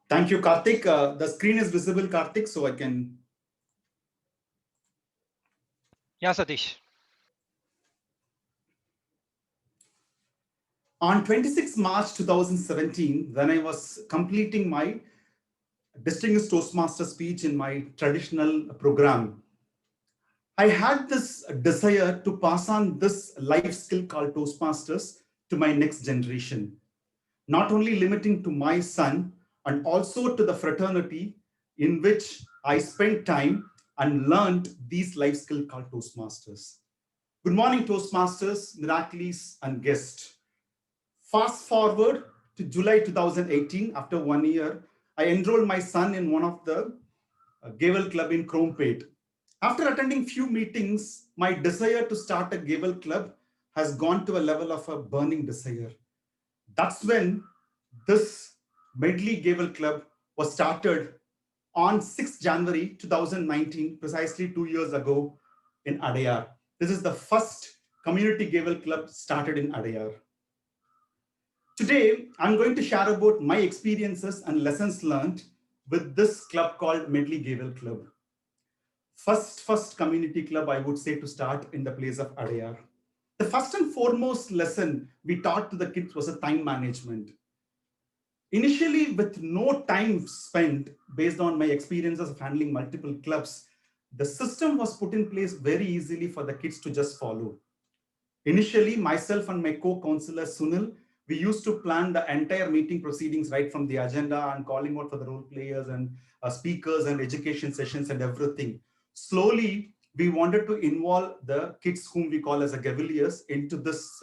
Thank you, Karthik. The screen is visible, Karthik, so I can. Yeah, Sateesh. On 26 March 2017, when I was completing my distinguished Toastmaster speech in my traditional program, I had this desire to pass on this life skill called Toastmasters to my next generation, not only limiting to my son and also to the fraternity in which I spent time and learned these life skill called Toastmasters. Good morning, Toastmasters, Miraculis, and guests. Fast forward to July 2018, after 1 year, I enrolled my son in one of the Gavel Club in Chromepate. After attending few meetings, my desire to start a Gavel Club has gone to a level of a burning desire. That's when this Medley Gavel Club was started on 6th January 2019, precisely 2 years ago in Adayar. This is the first community Gavel Club started in Adayar. Today, I'm going to share about my experiences and lessons learned with this club called Medley Gavel Club. First community club, I would say, to start in the place of Adayar. The first and foremost lesson we taught to the kids was a time management. Initially, with no time spent based on my experiences of handling multiple clubs, the system was put in place very easily for the kids to just follow. Initially, myself and my co-counselor Sunil, we used to plan the entire meeting proceedings right from the agenda and calling out for the role players and speakers and education sessions and everything. Slowly, we wanted to involve the kids whom we call as a Gaveliers into this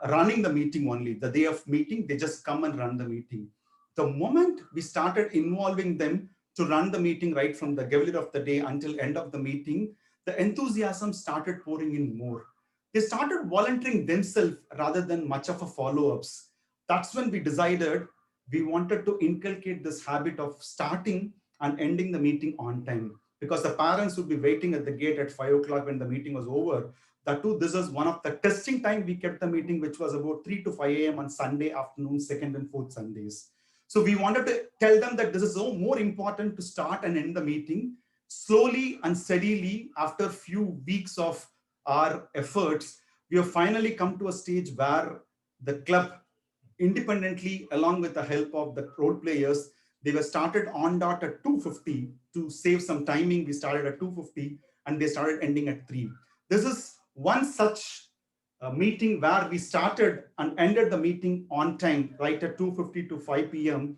running the meeting only. The day of meeting, they just come and run the meeting. The moment we started involving them to run the meeting right from the Gavelier of the day until end of the meeting, the enthusiasm started pouring in more. They started volunteering themselves rather than much of a follow-ups. That's when we decided we wanted to inculcate this habit of starting and ending the meeting on time, because the parents would be waiting at the gate at 5 o'clock when the meeting was over. That too, this is one of the testing time we kept the meeting, which was about 3 to 5 a.m. on Sunday afternoon, second and fourth Sundays. So we wanted to tell them that this is so more important to start and end the meeting slowly and steadily. After a few weeks of our efforts, we have finally come to a stage where the club independently, along with the help of the role players, they were started on dot at 2:50 to save some timing. We started at 2:50 and they started ending at 3. This is one such meeting where we started and ended the meeting on time, right at 2:50 to 5 p.m.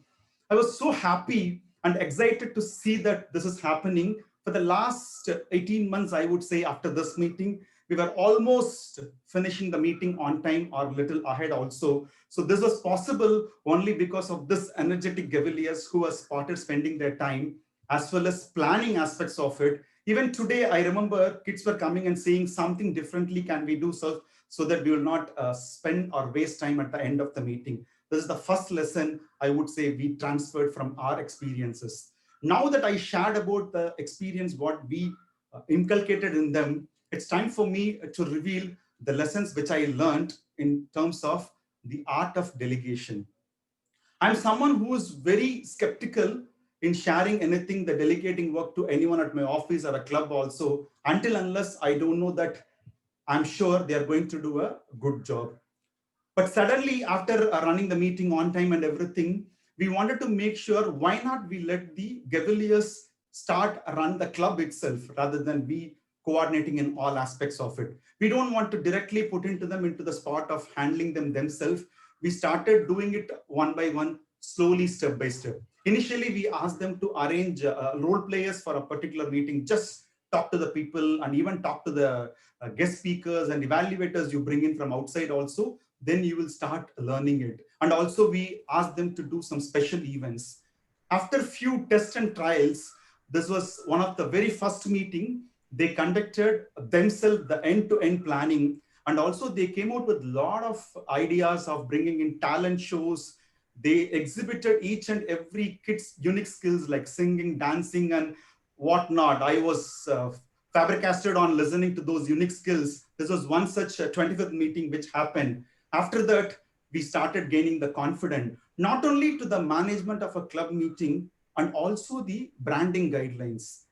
I was so happy and excited to see that this is happening. For the last 18 months, I would say, after this meeting, we were almost finishing the meeting on time or little ahead also. So this was possible only because of this energetic Gaveliers who have started spending their time as well as planning aspects of it. Even today, I remember kids were coming and saying something differently can we do so that we will not spend or waste time at the end of the meeting. This is the first lesson I would say we transferred from our experiences. Now that I shared about the experience, what we inculcated in them, it's time for me to reveal the lessons which I learned in terms of the art of delegation. I'm someone who is very skeptical in sharing anything, the delegating work to anyone at my office or a club also, until unless I don't know that I'm sure they are going to do a good job. But suddenly, after running the meeting on time and everything, we wanted to make sure why not we let the Gaveliers start run the club itself rather than we coordinating in all aspects of it. We don't want to directly put into them into the spot of handling them themselves. We started doing it one by one, slowly, step by step. Initially, we asked them to arrange role players for a particular meeting, just talk to the people and even talk to the guest speakers and evaluators you bring in from outside also. Then you will start learning it. And also we asked them to do some special events. After few tests and trials, this was one of the very first meeting. They conducted themselves the end-to-end planning, and also they came out with a lot of ideas of bringing in talent shows. They exhibited each and every kid's unique skills like singing, dancing, and whatnot. I was fabricated on listening to those unique skills. This was one such 25th meeting which happened. After that, we started gaining the confidence, not only to the management of a club meeting and also the branding guidelines.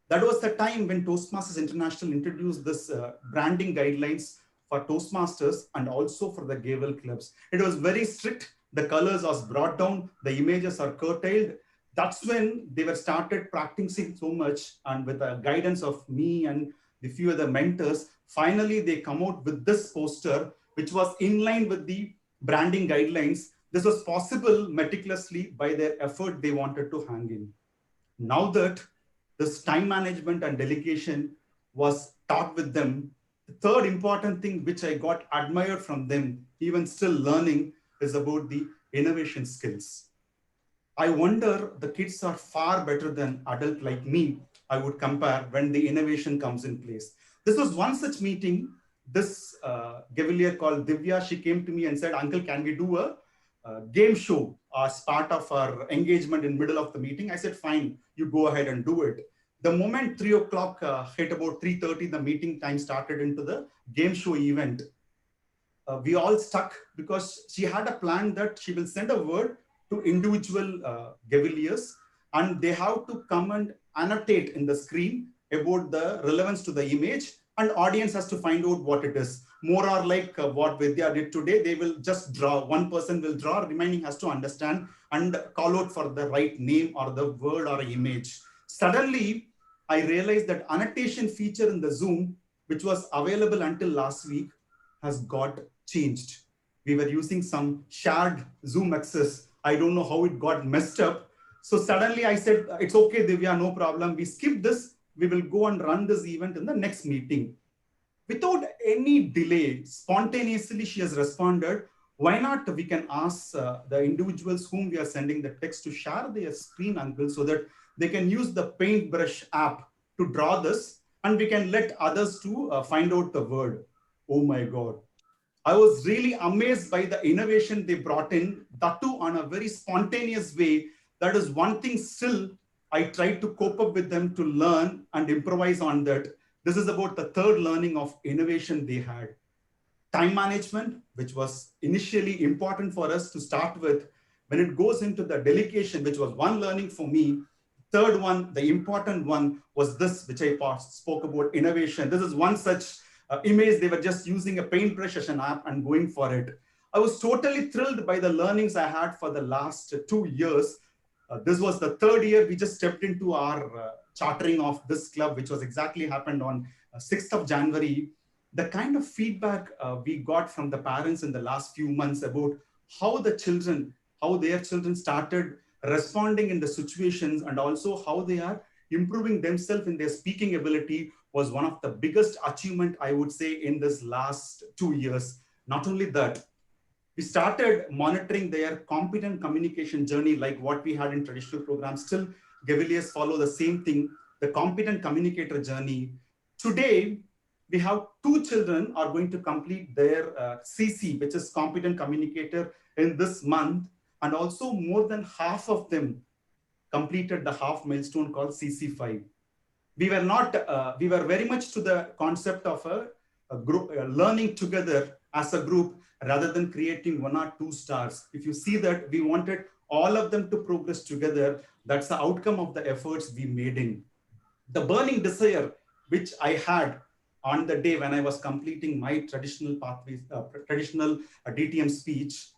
That was the time when Toastmasters International introduced this branding guidelines for Toastmasters and also for the Gavel clubs. It was very strict. The colors are brought down, the images are curtailed. That's when they were started practicing so much, and with the guidance of me and the few other mentors, finally they come out with this poster, which was in line with the branding guidelines. This was possible meticulously by their effort they wanted to hang in. Now that this time management and delegation was taught with them, the third important thing which I got admired from them, even still learning, is about the innovation skills. I wonder the kids are far better than adult like me, I would compare when the innovation comes in place. This was one such meeting. This Gavelier called Divya, she came to me and said, Uncle, can we do a game show as part of our engagement in middle of the meeting? I said, fine, you go ahead and do it. The moment 3 o'clock hit, about 3:30, the meeting time started into the game show event. We all stuck because she had a plan that she will send a word to individual Gaveliers, and they have to come and annotate in the screen about the relevance to the image, and audience has to find out what it is. More or like what Vidya did today, they will just draw. One person will draw, remaining has to understand and call out for the right name or the word or image. Suddenly, I realized that annotation feature in the Zoom, which was available until last week, has got changed. We were using some shared Zoom access. I don't know how it got messed up. So suddenly I said, it's okay, Divya, no problem. We skip this. We will go and run this event in the next meeting. Without any delay, spontaneously, she has responded. Why not we can ask the individuals whom we are sending the text to share their screen, Uncle, so that they can use the paintbrush app to draw this, and we can let others to find out the word. Oh my God. I was really amazed by the innovation they brought in, that too on a very spontaneous way. That is one thing still I tried to cope up with them to learn and improvise on that. This is about the third learning of innovation they had. Time management, which was initially important for us to start with, when it goes into the delegation, which was one learning for me. Third one, the important one, was this, which I spoke about, innovation. This is one such image. They were just using a paintbrush as an app and going for it. I was totally thrilled by the learnings I had for the last 2 years. This was the third year we just stepped into our chartering of this club, which was exactly happened on 6th of January. The kind of feedback we got from the parents in the last few months about how their children started responding in the situations, and also how they are improving themselves in their speaking ability, was one of the biggest achievement, I would say, in this last 2 years. Not only that, we started monitoring their competent communication journey like what we had in traditional programs. Still, Gaveliers follow the same thing, the competent communicator journey. Today, we have 2 children are going to complete their CC, which is competent communicator, in this month. And also more than half of them completed the half milestone called CC5. We were very much to the concept of a group learning together as a group rather than creating 1 or 2 stars. If you see that, we wanted all of them to progress together. That's the outcome of the efforts we made in. The burning desire which I had on the day when I was completing my traditional pathways, traditional DTM speech,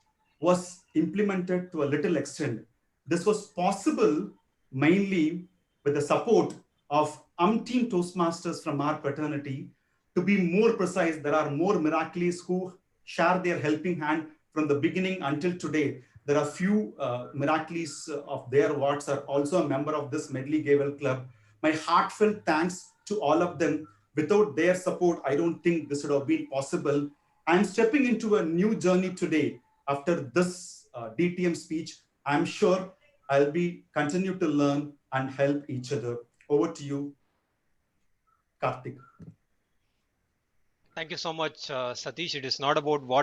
was implemented to a little extent. This was possible mainly with the support of umpteen Toastmasters from our fraternity. To be more precise, there are more Meraki's who share their helping hand from the beginning until today. There are few Meraki's of their wards are also a member of this Medley Gavel Club. My heartfelt thanks to all of them. Without their support, I don't think this would have been possible. I'm stepping into a new journey today. After this DTM speech, I'm sure I'll be continue to learn and help each other. Over to you, Karthik. Thank you so much, Sateesh. It is not about what